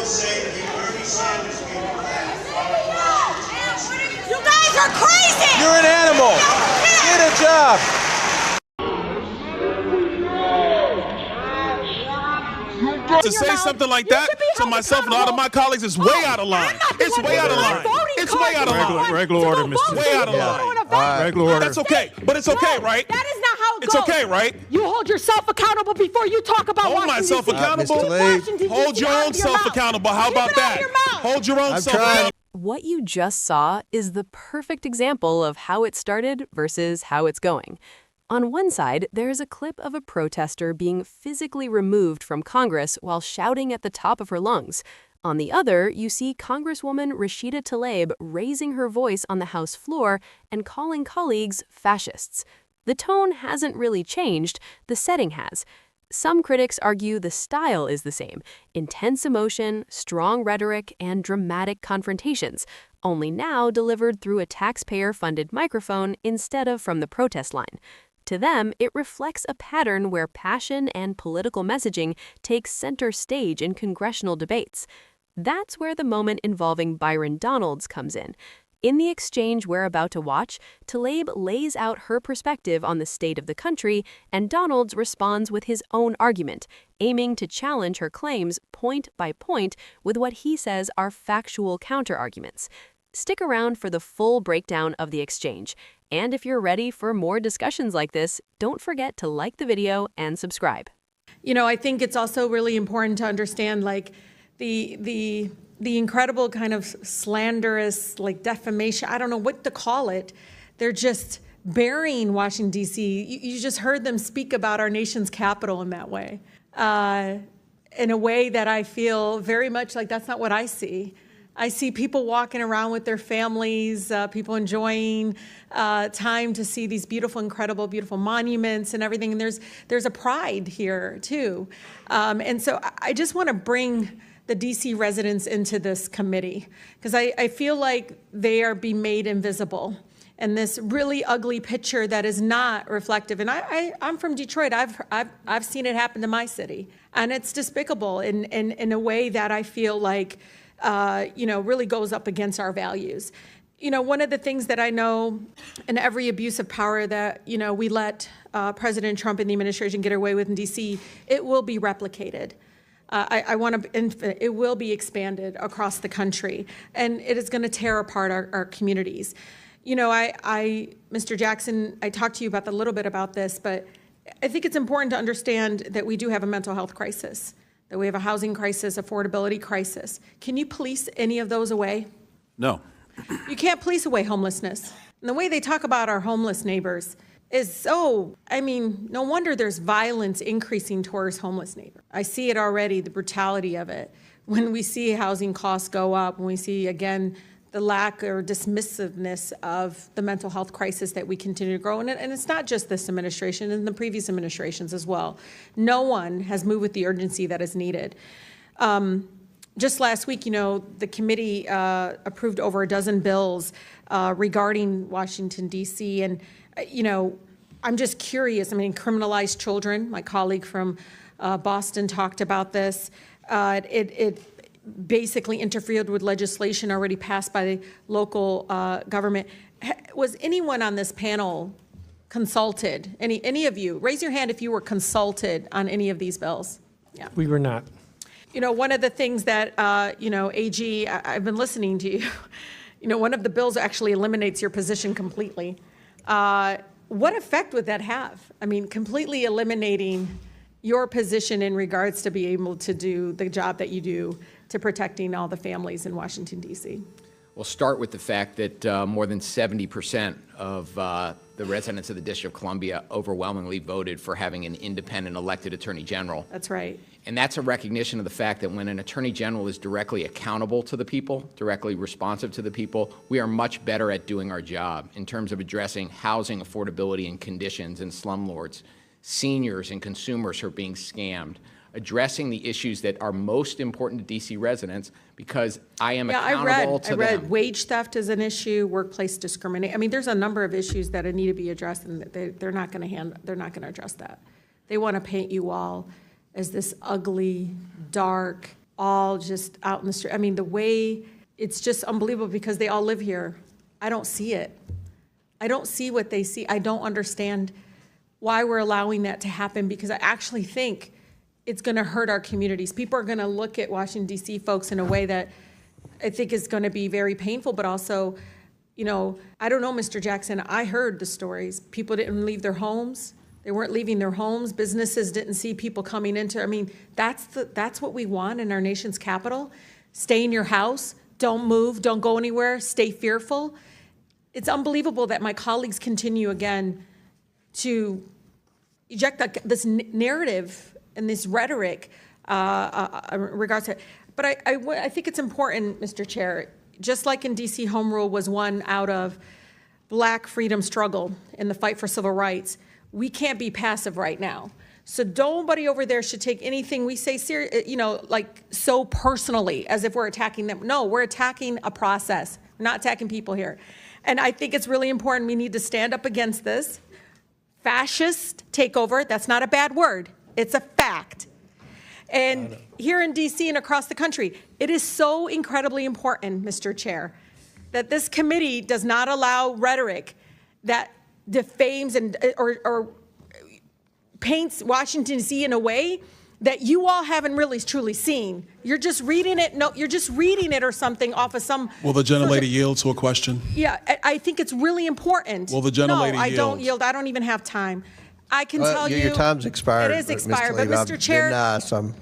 You guys are crazy! You're an animal! Get a job! To say something like that to myself and all of my colleagues is way out of line. It's way out of line. It's way out of line. Regular order, Mr. Way out of line. Regular order. That's okay, but it's okay, right? That is not how it goes. It's okay, right? You hold yourself accountable before you talk about Hold Washington, myself D.C. accountable. Washington, Hold D.C. your out own of your self mouth. accountable. How Keep about it out that? of your mouth. Hold your own I'm self trying. accountable. What you just saw is the perfect example of how it started versus how it's going. On one side, there is a clip of a protester being physically removed from Congress while shouting at the top of her lungs. On the other, you see Congresswoman Rashida Tlaib raising her voice on the House floor and calling colleagues fascists. The tone hasn't really changed, the setting has. Some critics argue the style is the same: intense emotion, strong rhetoric, and dramatic confrontations, only now delivered through a taxpayer-funded microphone instead of from the protest line. To them, it reflects a pattern where passion and political messaging take center stage in congressional debates. That's where the moment involving Byron Donalds comes in. In the exchange we're about to watch, Tlaib lays out her perspective on the state of the country, and Donalds responds with his own argument, aiming to challenge her claims point by point with what he says are factual counterarguments. Stick around for the full breakdown of the exchange. And if you're ready for more discussions like this, don't forget to like the video and subscribe. You know, I think it's also really important to understand, like, the incredible kind of slanderous, like, defamation. I don't know what to call it. They're just burying Washington, D.C. You just heard them speak about our nation's capital in that way, in a way that I feel very much like that's not what I see. I see people walking around with their families, people enjoying time to see these beautiful, incredible, beautiful monuments and everything. And there's a pride here, too. And so I just want to bring the D.C. residents into this committee, because I feel like they are being made invisible. And this really ugly picture that is not reflective. And I'm from Detroit. I've seen it happen to my city. And it's despicable in a way that I feel like really goes up against our values. You know, one of the things that I know in every abuse of power that, we let President Trump and the administration get away with in D.C., it will be replicated. It will be expanded across the country, and it is going to tear apart our communities. Mr. Jackson, I talked to you about a little bit about this, but I think it's important to understand that we do have a mental health crisis, that we have a housing crisis, affordability crisis. Can you police any of those away? No. You can't police away homelessness. And the way they talk about our homeless neighbors is no wonder there's violence increasing towards homeless neighbors. I see it already, the brutality of it. When we see housing costs go up, when we see, again, the lack or dismissiveness of the mental health crisis that we continue to grow. And it's not just this administration, and the previous administrations as well. No one has moved with the urgency that is needed. Just last week, the committee approved over a dozen bills regarding Washington, D.C. And, I'm just curious. Criminalize children. My colleague from Boston talked about this. It basically interfered with legislation already passed by the local government. Was anyone on this panel consulted? Any of you? Raise your hand if you were consulted on any of these bills. Yeah. We were not. One of the things that, AG, I've been listening to you. One of the bills actually eliminates your position completely. What effect would that have? Completely eliminating your position in regards to be able to do the job that you do to protecting all the families in Washington, D.C. We'll start with the fact that more than 70% of the residents of the District of Columbia overwhelmingly voted for having an independent elected Attorney General. That's right. And that's a recognition of the fact that when an Attorney General is directly accountable to the people, directly responsive to the people, we are much better at doing our job in terms of addressing housing affordability and conditions and slumlords, seniors and consumers who are being scammed, addressing the issues that are most important to D.C. residents, because I am accountable to them. I read wage theft is an issue, workplace discrimination. There's a number of issues that need to be addressed, and they're not going to address that. They want to paint you all as this ugly, dark, all just out in the street. I mean, the way, it's just unbelievable because they all live here. I don't see it. I don't see what they see. I don't understand why we're allowing that to happen, because I actually think it's going to hurt our communities. People are going to look at Washington, D.C. folks in a way that I think is going to be very painful, but also, you know, I don't know, Mr. Jackson, I heard the stories. People didn't leave their homes. They weren't leaving their homes. Businesses didn't see people coming into, I mean, that's what we want in our nation's capital. Stay in your house, don't move, don't go anywhere, stay fearful. It's unbelievable that my colleagues continue again to eject this narrative and this rhetoric in regards to it. But I think it's important, Mr. Chair, just like in D.C., home rule was one out of Black freedom struggle in the fight for civil rights, we can't be passive right now. So nobody over there should take anything we say like so personally as if we're attacking them. No, we're attacking a process. We're not attacking people here. And I think it's really important. We need to stand up against this fascist takeover. That's not a bad word. It's a fact. And here in D.C. and across the country, it is so incredibly important, Mr. Chair, that this committee does not allow rhetoric that defames and or paints Washington, D.C. in a way that you all haven't really truly seen. You're just reading it. No, you're just reading it or something off of some. Will the gentlelady yield to a question? Yeah, I think it's really important. Will the gentlelady yield? No, I don't yield. I don't even have time. I can tell you. Your time's expired. It is expired, but Tlaib, Mr. Chair,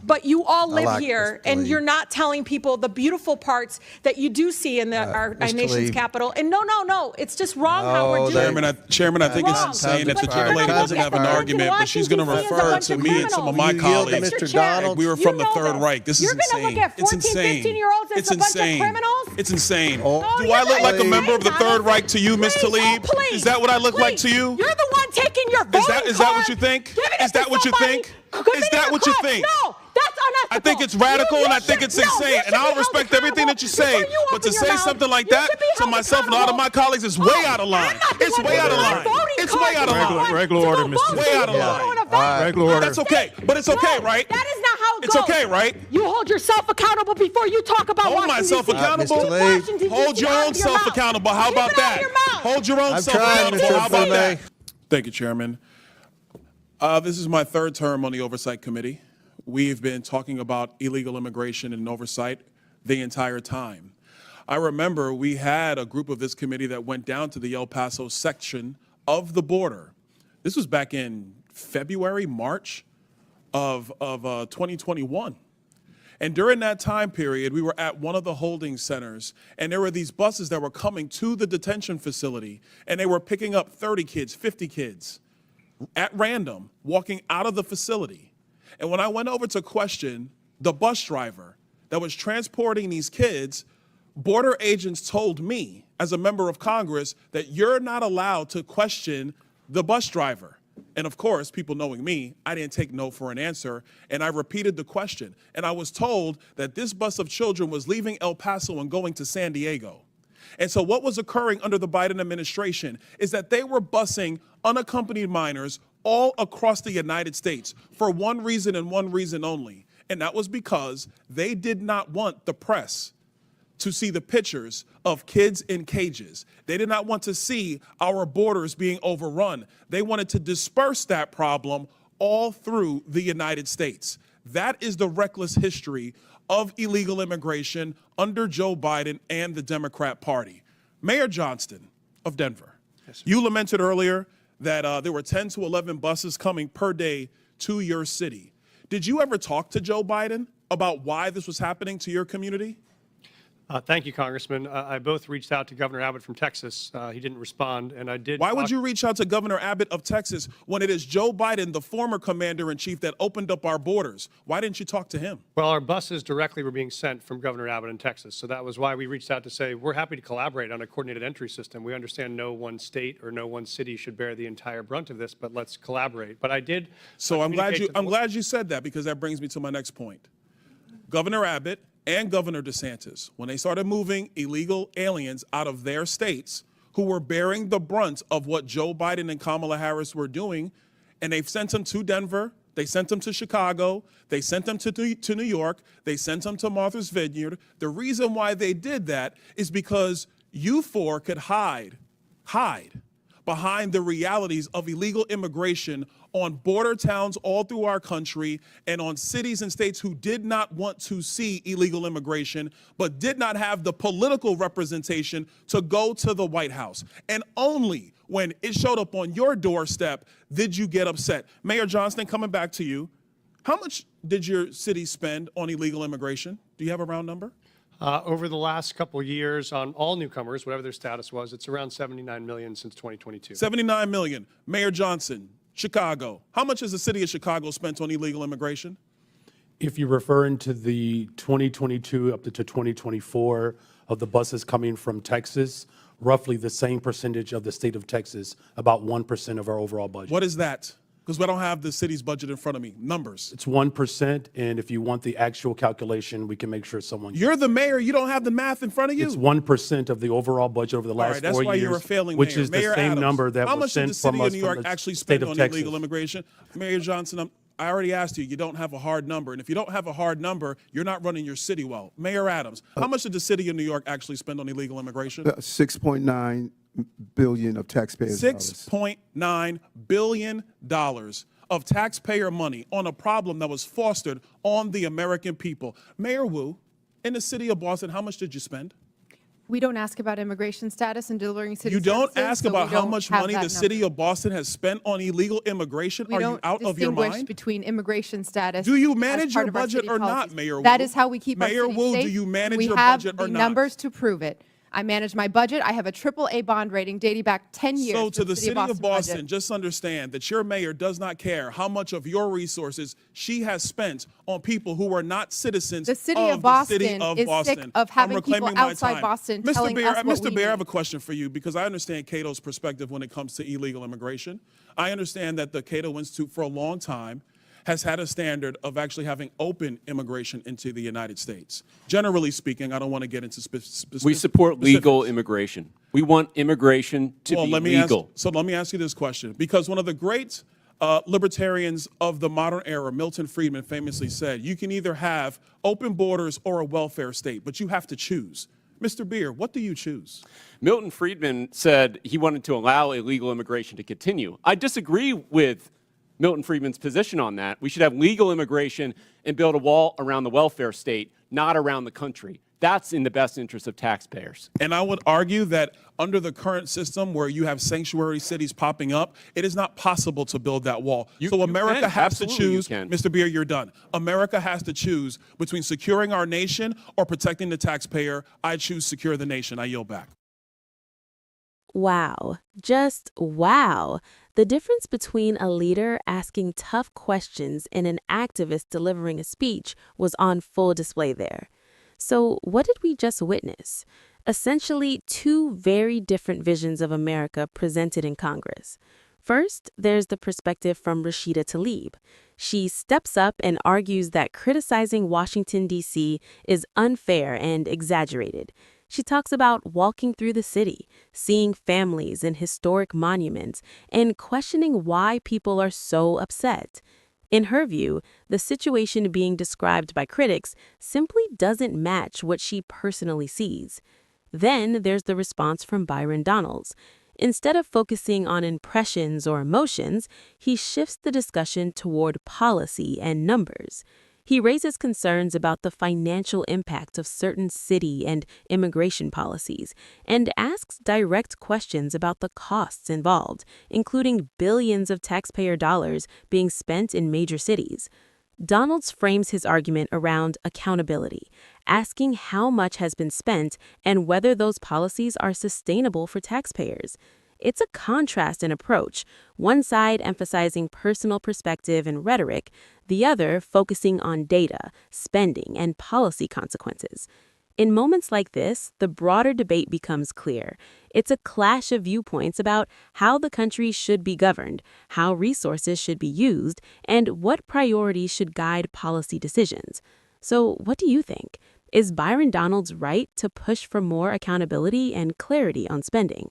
but you all live here, and you're not telling people the beautiful parts that you do see in our nation's Tlaib. capital. And no, it's just wrong how we're doing it. Chairman, I think it's insane that the gentlelady doesn't have an argument, but she's going to refer to me and some of my colleagues. Mr. Donald, we were from the Third Reich. This is You're insane. going to look at 14, 15-year-olds as a bunch of criminals? It's insane. Oh. Do I look like a member of the Third Reich to you, Ms. Tlaib? Please. Is that what I look like to you? You're the one taking your voting card. Is that what you think? Is that what you think? Is that what you think? No, that's unethical. I think it's radical and I think it's insane. And I'll respect everything that you say. But to say something like that to myself and a lot of my colleagues is way out of line. It's way out of line. It's way out of line. Regular order, Mr. Way out of line. Regular order. That's okay. But it's okay, right? That is not how it goes. It's okay, right? You hold yourself accountable before you talk about Hold Washington, myself D.C. accountable. Mr. Tlaib. Hold your own self accountable. How about that? Hold your own I'm self trying, accountable. Mr. How about Tlaib. that? Thank you, Chairman. This is my third term on the Oversight Committee. We've been talking about illegal immigration and oversight the entire time. I remember we had a group of this committee that went down to the El Paso section of the border. This was back in February, March of 2021. And during that time period, we were at one of the holding centers, and there were these buses that were coming to the detention facility, and they were picking up 30 kids, 50 kids at random, walking out of the facility. And when I went over to question the bus driver that was transporting these kids, border agents told me, as a member of Congress, that you're not allowed to question the bus driver. And of course, people knowing me, I didn't take no for an answer, and I repeated the question. And I was told that this bus of children was leaving El Paso and going to San Diego. And so what was occurring under the Biden administration is that they were busing unaccompanied minors all across the United States for one reason and one reason only. And that was because they did not want the press to see the pictures of kids in cages. They did not want to see our borders being overrun. They wanted to disperse that problem all through the United States. That is the reckless history of illegal immigration under Joe Biden and the Democrat Party. Mayor Johnston of Denver, you lamented earlier that there were 10 to 11 buses coming per day to your city. Did you ever talk to Joe Biden about why this was happening to your community? Thank you, Congressman. I both reached out to Governor Abbott from Texas. He didn't respond, and I did. Why would you reach out to Governor Abbott of Texas when it is Joe Biden, the former commander-in-chief, that opened up our borders? Why didn't you talk to him? Well, our buses directly were being sent from Governor Abbott in Texas, so that was why we reached out to say we're happy to collaborate on a coordinated entry system. We understand no one state or no one city should bear the entire brunt of this, but let's collaborate. But I did. So I'm glad you said that, because that brings me to my next point. Governor Abbott and Governor DeSantis, when they started moving illegal aliens out of their states who were bearing the brunt of what Joe Biden and Kamala Harris were doing, and they've sent them to Denver, They sent them to Chicago. They sent them to New York. They sent them to Martha's Vineyard. The reason why they did that is because you four could hide behind the realities of illegal immigration on border towns all through our country and on cities and states who did not want to see illegal immigration, but did not have the political representation to go to the White House. And only when it showed up on your doorstep did you get upset. Mayor Johnston, coming back to you, how much did your city spend on illegal immigration? Do you have a round number? Over the last couple of years on all newcomers, whatever their status was, it's around $79 million since 2022. $79 million. Mayor Johnson, Chicago. How much has the city of Chicago spent on illegal immigration? If you're referring to the 2022 up to 2024 of the buses coming from Texas, roughly the same percentage of the state of Texas, about 1% of our overall budget. What is that? Because we don't have the city's budget in front of me. Numbers. It's 1%, and if you want the actual calculation, we can make sure someone. You're the mayor. You don't have the math in front of you. It's 1% of the overall budget over the last 4 years. That's why you're a failing which mayor. is Mayor the same Adams, number that how was much did sent the city from us of New York from the actually state spend of on Texas. illegal immigration? Mayor Johnson, I already asked you. You don't have a hard number, and if you don't have a hard number, you're not running your city well. Mayor Adams, how much did the city of New York actually spend on illegal immigration? $6.9 billion of taxpayers' dollars. $6.9 billion of taxpayer money on a problem that was fostered on the American people. Mayor Wu, in the city of Boston, how much did you spend? We don't ask about immigration status and delivering city You don't services, ask so about we how don't much have money that the city number. of Boston has spent on illegal immigration. We Are you don't out of your distinguish mind? between immigration status. Do you as manage part your of our budget city or not, policies. Mayor Wu? That is how we keep Mayor our city Wu, safe. do you manage we your have budget or the not? numbers to prove it. I manage my budget. I have a AAA bond rating dating back 10 years. So to the city of Boston, budget. just understand that your mayor does not care how much of your resources she has spent on people who are not citizens The city of of Boston the city of is Boston. sick of having I'm people reclaiming my outside time. Boston Mr. telling Beer, us what Mr. we Beer, I have need. a question for you because I understand Cato's perspective when it comes to illegal immigration. I understand that the Cato Institute for a long time has had a standard of actually having open immigration into the United States. Generally speaking, I don't want to get into specifics. We support legal immigration. We want immigration to be legal. So let me ask you this question, because one of the great libertarians of the modern era, Milton Friedman, famously said, you can either have open borders or a welfare state, but you have to choose. Mr. Beer, what do you choose? Milton Friedman said he wanted to allow illegal immigration to continue. I disagree with Milton Friedman's position on that. We should have legal immigration and build a wall around the welfare state, not around the country. That's in the best interest of taxpayers. And I would argue that under the current system where you have sanctuary cities popping up, it is not possible to build that wall. So America has to choose, Mr. Beer, you're done. America has to choose between securing our nation or protecting the taxpayer. I choose secure the nation. I yield back. Wow. Just wow. The difference between a leader asking tough questions and an activist delivering a speech was on full display there. So what did we just witness? Essentially, two very different visions of America presented in Congress. First, there's the perspective from Rashida Tlaib. She steps up and argues that criticizing Washington, D.C. is unfair and exaggerated. She talks about walking through the city, seeing families and historic monuments, and questioning why people are so upset. In her view, the situation being described by critics simply doesn't match what she personally sees. Then there's the response from Bryon. Instead of focusing on impressions or emotions, he shifts the discussion toward policy and numbers. He raises concerns about the financial impact of certain city and immigration policies and asks direct questions about the costs involved, including billions of taxpayer dollars being spent in major cities. Donalds frames his argument around accountability, asking how much has been spent and whether those policies are sustainable for taxpayers. It's a contrast in approach, one side emphasizing personal perspective and rhetoric, the other focusing on data, spending, and policy consequences. In moments like this, the broader debate becomes clear. It's a clash of viewpoints about how the country should be governed, how resources should be used, and what priorities should guide policy decisions. So, what do you think? Is Bryon right to push for more accountability and clarity on spending?